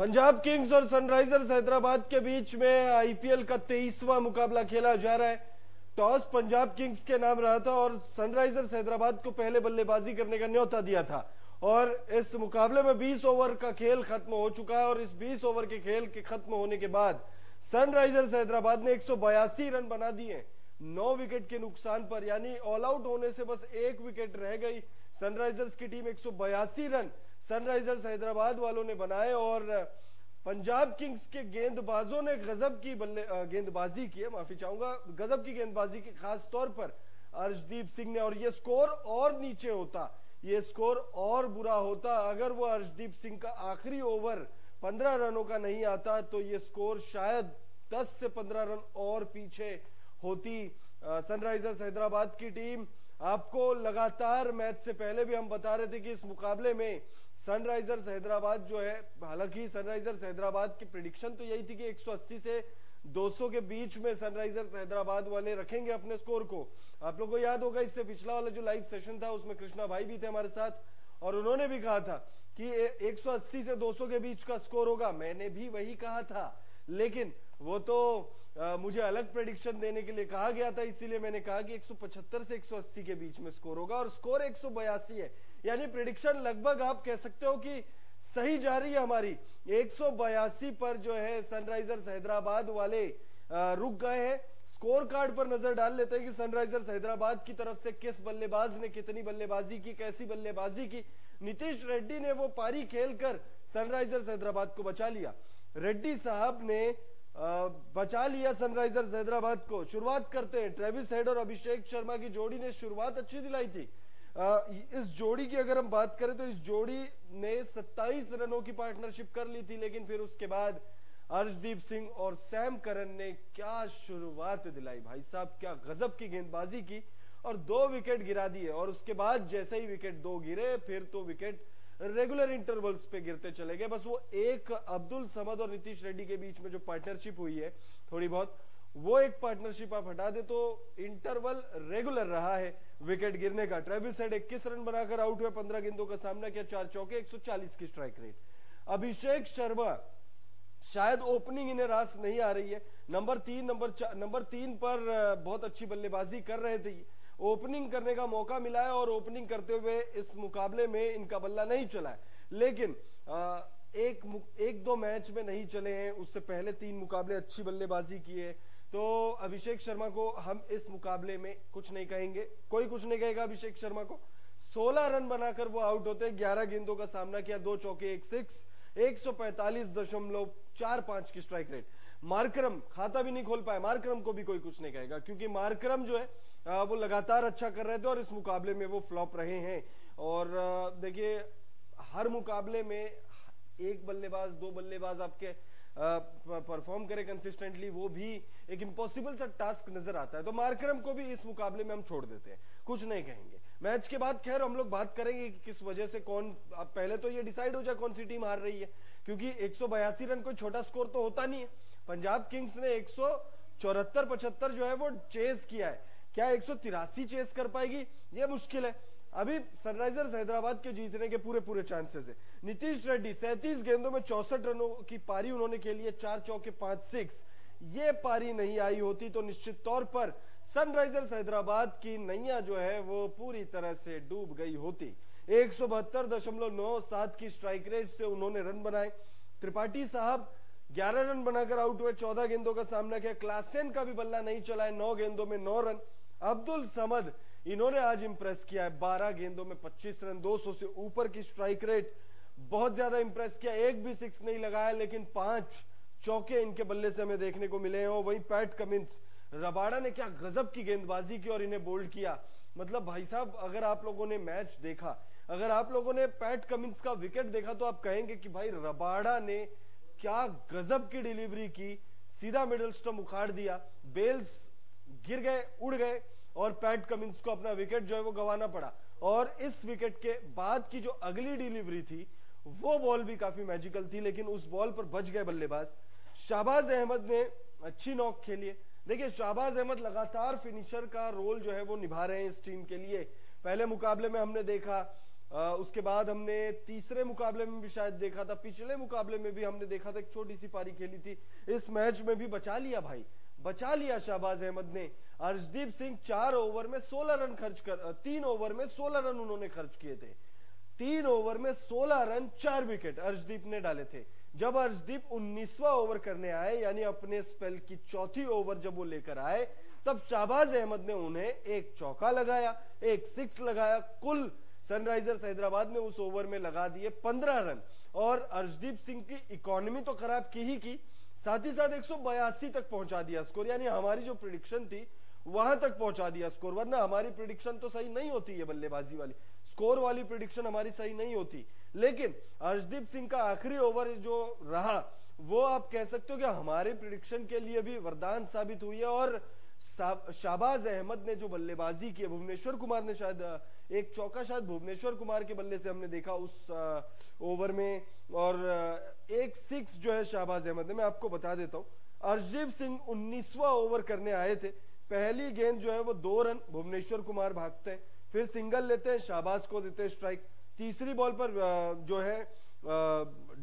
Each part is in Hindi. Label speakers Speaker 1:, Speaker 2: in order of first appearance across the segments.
Speaker 1: पंजाब किंग्स और सनराइजर्स हैदराबाद के बीच में आईपीएल का 23वां मुकाबला खेला जा रहा है। टॉस पंजाब किंग्स के नाम रहा था और सनराइजर्स हैदराबाद को पहले बल्लेबाजी करने का न्योता दिया था और इस मुकाबले में 20 ओवर का खेल खत्म हो चुका है और इस 20 ओवर के खेल के खत्म होने के बाद सनराइजर्स हैदराबाद ने 182 रन बना दिए 9 विकेट के नुकसान पर, यानी ऑल आउट होने से बस 1 विकेट रह गई। सनराइजर्स की टीम 182 रन सनराइजर्स हैदराबाद वालों ने बनाए और पंजाब किंग्स के गेंदबाजों ने गजब की गेंदबाजी की है, माफी चाहूंगा, गजब की गेंदबाजी की, खास तौर पर अर्शदीप सिंह ने। और ये स्कोर और नीचे होता, ये स्कोर और बुरा होता अगर वो अर्शदीप सिंह का आखिरी ओवर 15 रनों का नहीं आता तो ये स्कोर शायद 10 से 15 रन और पीछे होती। सनराइजर्स हैदराबाद की टीम, आपको लगातार मैच से पहले भी हम बता रहे थे कि इस मुकाबले में सनराइजर्स हैदराबाद जो है, हालांकि सनराइजर्स हैदराबाद की प्रेडिक्शन तो यही थी कि 180 से 200 के बीच में सनराइजर्स हैदराबाद वाले रखेंगे अपने स्कोर को। आप लोगों को याद होगा इससे पिछला वाला जो लाइव सेशन था उसमें कृष्णा भाई भी थे हमारे साथ और उन्होंने भी कहा था कि 180 से 200 के बीच का स्कोर होगा। मैंने भी वही कहा था, लेकिन वो तो मुझे अलग प्रेडिक्शन देने के लिए कहा गया था, इसीलिए मैंने कहा कि 175 से 180 के बीच में स्कोर होगा और स्कोर 182 है, यानी प्रेडिक्शन लगभग आप कह सकते हो कि सही जा रही है हमारी। 182 पर जो है सनराइजर्स हैदराबाद वाले रुक गए हैं। स्कोर कार्ड पर नजर डाल लेते हैं कि सनराइजर्स हैदराबाद की तरफ से किस बल्लेबाज ने कितनी बल्लेबाजी की, कैसी बल्लेबाजी की। नीतीश रेड्डी ने वो पारी खेलकर सनराइजर्स हैदराबाद को बचा लिया। रेड्डी साहब ने बचा लिया सनराइजर्स हैदराबाद को। शुरुआत करते हैं, ट्रेविस हेड और अभिषेक शर्मा की जोड़ी ने शुरुआत अच्छी दिलाई थी। इस जोड़ी की अगर हम बात करें तो इस जोड़ी ने 27 रनों की पार्टनरशिप कर ली थी, लेकिन फिर उसके बाद अर्शदीप सिंह और सैम करन ने क्या शुरुआत दिलाई भाई साहब, क्या गजब की गेंदबाजी की और 2 विकेट गिरा दिए। और उसके बाद जैसे ही विकेट 2 गिरे फिर तो विकेट रेगुलर इंटरवल्स पे गिरते चले गए। बस वो एक अब्दुल समद और नीतीश रेड्डी के बीच में जो पार्टनरशिप हुई है थोड़ी बहुत, वो एक पार्टनरशिप आप हटा दे तो इंटरवल रेगुलर रहा है विकेट गिरने का। ट्रेविस हेड 21 रन बनाकर आउट हुए, 15 गेंदों का सामना किया, 4 चौके, 140 की स्ट्राइक रेट। अभिषेक शर्मा शायद ओपनिंग इन्हें रास नहीं आ रही है, नंबर 3 पर बहुत अच्छी बल्लेबाजी कर रहे थे, ओपनिंग करने का मौका मिला है और ओपनिंग करते हुए इस मुकाबले में इनका बल्ला नहीं चला है, लेकिन एक दो मैच में नहीं चले हैं, उससे पहले 3 मुकाबले अच्छी बल्लेबाजी की है। तो अभिषेक शर्मा को हम इस मुकाबले में कुछ नहीं कहेंगे, कोई कुछ नहीं कहेगा अभिषेक शर्मा को। 16 रन बनाकर वो आउट होते हैं, 11 गेंदों का सामना किया, 2 चौके, 1 सिक्स, 145.45 की स्ट्राइक रेट। मार्करम खाता भी नहीं खोल पाए, मार्करम को भी कोई कुछ नहीं कहेगा क्योंकि मार्करम जो है वो लगातार अच्छा कर रहे थे और इस मुकाबले में वो फ्लॉप रहे हैं। और देखिए हर मुकाबले में 1 बल्लेबाज 2 बल्लेबाज आपके परफॉर्म करे कंसिस्टेंटली, वो भी एक इम्पॉसिबल सा टास्क नजर आता है। तो मार्करम को भी इस मुकाबले में हम छोड़ देते हैं, कुछ नहीं कहेंगे। मैच के बाद खैर हम लोग बात करेंगे कि किस वजह से कौन, अब पहले तो ये डिसाइड हो जाए कौन सी टीम हार रही है, क्योंकि 182 रन कोई छोटा स्कोर तो होता नहीं है। पंजाब किंग्स ने 174-75 जो है वो चेस किया है, क्या 183 चेस कर पाएगी, ये मुश्किल है। अभी सनराइजर्स हैदराबाद के जीतने के पूरे चांसेस है। नीतीश रेड्डी 37 गेंदों में 64 रनों की पारी उन्होंने खेली है, 4 चौके, 5 सिक्स। ये पारी नहीं आई होती तो निश्चित तौर पर सनराइजर्स हैदराबाद की नैया जो है वो पूरी तरह से डूब गई होती। 172.97 की स्ट्राइक रेट से उन्होंने रन बनाए। त्रिपाठी साहब 11 रन बनाकर आउट हुए, 14 गेंदों का सामना किया। क्लासेन का भी बल्ला नहीं चला है, 9 गेंदों में 9 रन। अब्दुल समद इन्होंने आज इंप्रेस किया है, 12 गेंदों में 25 रन, 200 से ऊपर की स्ट्राइक रेट, बहुत ज्यादा इंप्रेस किया। एक भी 6 नहीं लगाया, लेकिन 5 चौके इनके बल्ले से हमें देखने को मिले हैं। और वहीं पैट कमिंस, रबाड़ा ने क्या गजब की गेंदबाजी की और इन्हें बोल्ड किया। मतलब भाई साहब अगर आप लोगों ने मैच देखा, अगर आप लोगों ने पैट कमिंस का विकेट देखा तो आप कहेंगे कि भाई रबाड़ा ने क्या गजब की डिलीवरी की, सीधा मिडिल स्टंप उखाड़ दिया, बेल्स गिर गए, उड़ गए और पैट कमिंस को अपना विकेट जो है वो गंवाना पड़ा। और इस विकेट के बाद की जो अगली डिलीवरी थी वो बॉल भी काफी मैजिकल थी, लेकिन उस बॉल पर बच गए बल्लेबाज। शाहबाज अहमद ने अच्छी नॉक खेली है। देखिए शाहबाज अहमद लगातार फिनिशर का रोल जो है वो निभा रहे हैं इस टीम के लिए। पहले मुकाबले में हमने देखा उसके बाद हमने तीसरे मुकाबले में भी शायद देखा था, पिछले मुकाबले में भी हमने देखा था, एक छोटी सी पारी खेली थी। इस मैच में भी बचा लिया भाई, बचा लिया शहबाज अहमद ने। अर्शदीप सिंह 4 ओवर में 16 रन खर्च कर 3 ओवर में 16 रन उन्होंने खर्च किए थे। 3 ओवर में 16 रन, 4 विकेट अर्शदीप ने डाले थे। जब अर्शदीप 19वां ओवर करने आए, यानी अपने स्पेल की चौथी ओवर जब वो लेकर आए, तब शहबाज अहमद ने उन्हें एक चौका लगाया, एक 6 लगाया। कुल सनराइजर्स हैदराबाद ने उस ओवर में लगा दिए 15 रन। और अर्शदीप सिंह की इकोनॉमी तो खराब की ही की, साथ ही साथ 182 तक पहुंचा दिया स्कोर, यानी हमारी जो प्रिडिक्शन थी वहां तक पहुंचा दिया स्कोर। वरना हमारी प्रिडिक्शन तो सही नहीं होती है, बल्लेबाजी वाली स्कोर वाली प्रिडिक्शन हमारी सही नहीं होती। लेकिन अर्शदीप सिंह का आखिरी ओवर जो रहा, वो आप कह सकते हो कि हमारे प्रिडिक्शन के लिए भी वरदान साबित हुई है। और शहबाज अहमद ने जो बल्लेबाजी की है, भुवनेश्वर कुमार ने शायद एक चौका शायद भुवनेश्वर कुमार के बल्ले से हमने देखा उस ओवर में, और एक 6 जो है शहबाज अहमद ने। मैं आपको बता देता हूं, अर्शदीप सिंह 19वां ओवर करने आए थे। पहली गेंद जो है वो 2 रन, भुवनेश्वर कुमार भागते हैं, फिर सिंगल लेते हैं, शहबाज को देते हैं स्ट्राइक। तीसरी बॉल पर जो है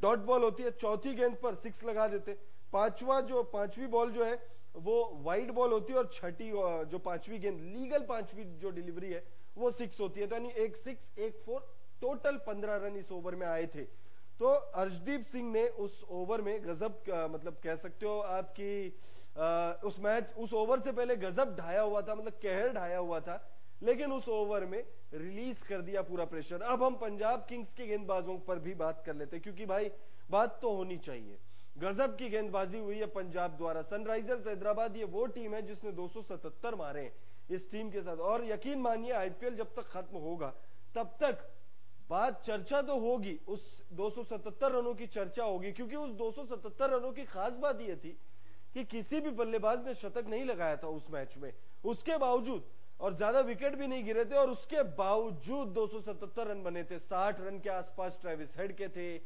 Speaker 1: डॉट बॉल होती है, चौथी गेंद पर 6 लगा देते। पांचवी बॉल जो है वो वाइड बॉल होती है, और छठी जो 5वीं गेंद लीगल 5वीं जो डिलीवरी है वो 6 होती है। तो यानी एक 6 एक 4, टोटल 15 रन इस ओवर में आए थे। तो अर्शदीप सिंह ने उस ओवर में गजब मतलब कह सकते हो आपकी उस ओवर से पहले गजब ढाया हुआ था, मतलब कहर ढाया हुआ था। लेकिन उस ओवर में रिलीज कर दिया पूरा प्रेशर। अब हम पंजाब किंग्स के गेंदबाजों पर भी बात कर लेते हैं, क्योंकि भाई बात तो होनी चाहिए। गजब की गेंदबाजी हुई है पंजाब द्वारा। सनराइजर्स हैदराबाद ये वो टीम है जिसने 277 मारे हैं इस टीम के साथ। और यकीन मानिए आईपीएल जब तक खत्म होगा तब तक बात चर्चा तो होगी, उस 277 रनों की चर्चा होगी, क्योंकि उस 277 रनों की खास बात यह थी कि किसी भी बल्लेबाज ने शतक नहीं लगाया था उस मैच में, उसके बावजूद, और ज्यादा विकेट भी नहीं गिरे थे, और उसके बावजूद 277 रन बने थे। 60 रन के आसपास ट्रेविस हेड के थे,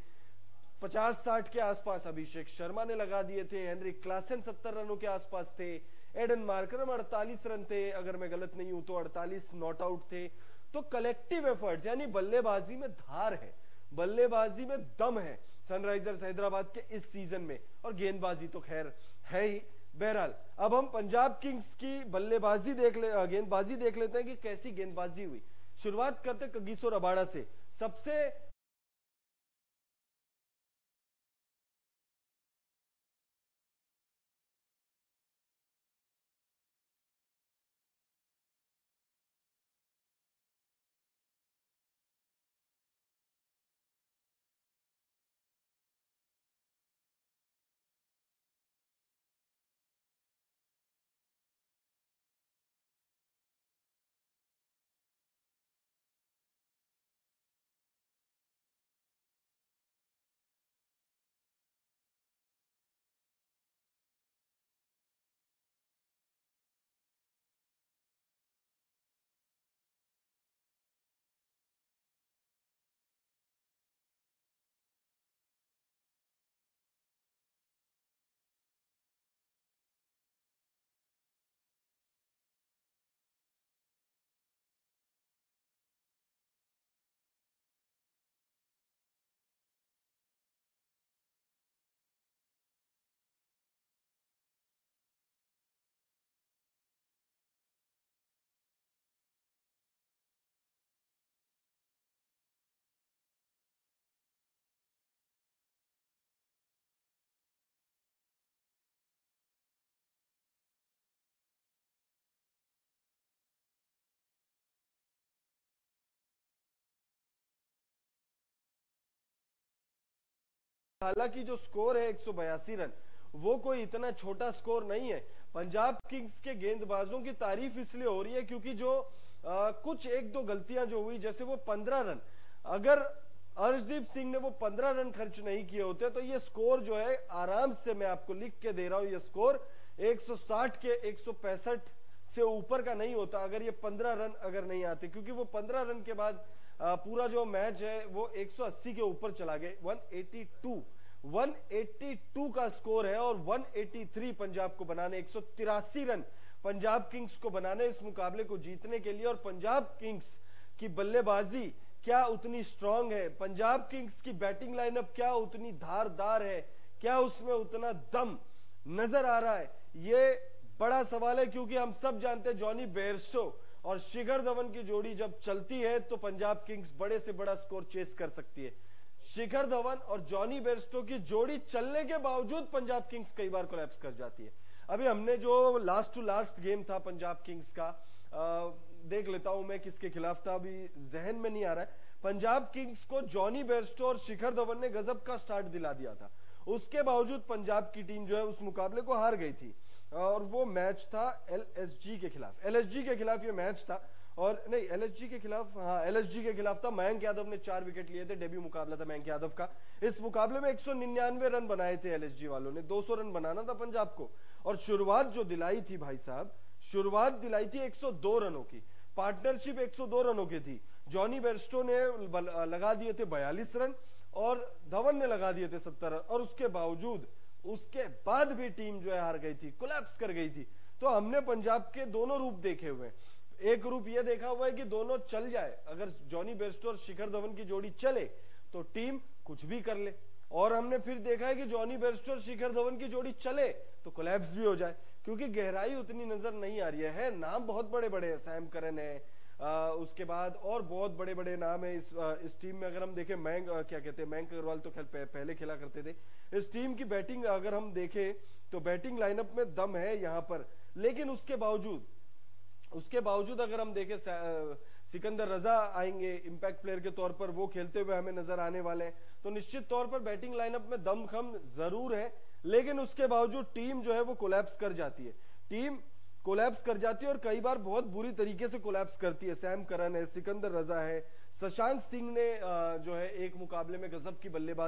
Speaker 1: 50-60 के आसपास अभिषेक शर्मा ने लगा दिए थे, हेनरी क्लासन 70 रनों के आसपास थे, एडन मार्करम 48 रन थे, अगर मैं गलत नहीं हूं तो 48 नॉट आउट थे। तो कलेक्टिव एफर्ट्स, यानी बल्लेबाजी में धार है, बल्लेबाजी में दम है सनराइजर्स हैदराबाद के इस सीजन में, और गेंदबाजी तो खैर है ही। बहरहाल अब हम पंजाब किंग्स की गेंदबाजी देख लेते हैं कि कैसी गेंदबाजी हुई। शुरुआत करते कगिसो रबाड़ा से। सबसे हालांकि जो स्कोर है 182 रन, वो कोई इतना छोटा स्कोर नहीं है। पंजाब किंग्स के गेंदबाजों की तारीफ इसलिए हो रही है क्योंकि जो कुछ 1-2 गलतियां जो हुई, जैसे वो 15 रन, अगर अर्शदीप सिंह ने वो 15 रन खर्च नहीं किए होते तो ये स्कोर जो है, आराम से मैं आपको लिख के दे रहा हूं, ये स्कोर 160 के 165 से ऊपर का नहीं होता अगर ये 15 रन अगर नहीं आते, क्योंकि वो 15 रन के बाद पूरा जो मैच है वो 180 के ऊपर चला गया। 182 का स्कोर है, और 183 पंजाब को बनाने, 183 रन पंजाब किंग्स को बनाने इस मुकाबले को जीतने के लिए। और पंजाब किंग्स की बल्लेबाजी क्या उतनी स्ट्रांग है? पंजाब किंग्स की बैटिंग लाइनअप क्या उतनी धारदार है? क्या उसमें उतना दम नजर आ रहा है? ये बड़ा सवाल है, क्योंकि हम सब जानते हैं जॉनी बेयरस्टो और शिखर धवन की जोड़ी जब चलती है तो पंजाब किंग्स बड़े से बड़ा स्कोर चेस कर सकती है। शिखर धवन और जॉनी बेयरस्टो की जोड़ी चलने के बावजूद पंजाब किंग्स कई बार कोलैप्स कर जाती है। अभी हमने जो लास्ट टू लास्ट गेम था पंजाब किंग्स का, देख लेता हूं मैं किसके खिलाफ था, अभी जहन में नहीं आ रहा है। पंजाब किंग्स को जॉनी बेयरस्टो और शिखर धवन ने गजब का स्टार्ट दिला दिया था, उसके बावजूद पंजाब की टीम जो है उस मुकाबले को हार गई थी। और वो मैच था एलएसजी के खिलाफ, एलएसजी के खिलाफ ये मैच था। और नहीं, एलएसजी के खिलाफ, हाँ एलएसजी के खिलाफ था। मयंक यादव ने 4 विकेट लिए थे, डेब्यू मुकाबला था मयंक यादव का। इस मुकाबले में 199 रन बनाए थे एलएसजी वालों ने, 200 रन बनाना था पंजाब को। और शुरुआत जो दिलाई थी भाई साहब, शुरुआत दिलाई थी 102 रनों की, पार्टनरशिप 102 रनों की थी। जॉनी बेयरस्टो ने लगा दिए थे 42 रन और धवन ने लगा दिए थे 70 रन, और उसके बाद भी टीम जो है हार गई थी, कोलैप्स कर गई थी। तो हमने पंजाब के दोनों रूप देखे हुए हैं। एक रूप यह देखा हुआ है कि दोनों चल जाए, अगर जॉनी बेयरस्टो और शिखर धवन की जोड़ी चले तो टीम कुछ भी कर ले, और हमने फिर देखा है कि जॉनी बेयरस्टो और शिखर धवन की जोड़ी चले तो कोलैप्स भी हो जाए, क्योंकि गहराई उतनी नजर नहीं आ रही है। नाम बहुत बड़े बड़े हैं, सैम करन है, उसके बाद और बहुत बड़े बड़े नाम है इस टीम में। अगर हम देखें मयंक क्या कहते हैं, मयंक अग्रवाल तो पहले खेला करते थे। इस टीम की बैटिंग अगर हम देखें तो बैटिंग लाइनअप में दम है यहां पर, लेकिन उसके बावजूद अगर हम देखें सिकंदर रजा आएंगे इंपैक्ट प्लेयर के तौर पर, वो खेलते हुए हमें नजर आने वाले हैं। तो निश्चित तौर पर बैटिंग लाइनअप में दम खम जरूर है, लेकिन उसके बावजूद टीम जो है वो कोलैप्स कर जाती है। टीम कोलैप्स कर जाती है और कई बार बहुत बुरी तरीके से कोलैप्स करती है। सैम करन है, सिकंदर रजा है, शशांक सिंह ने जो है एक मुकाबले में गजब की बल्लेबाजी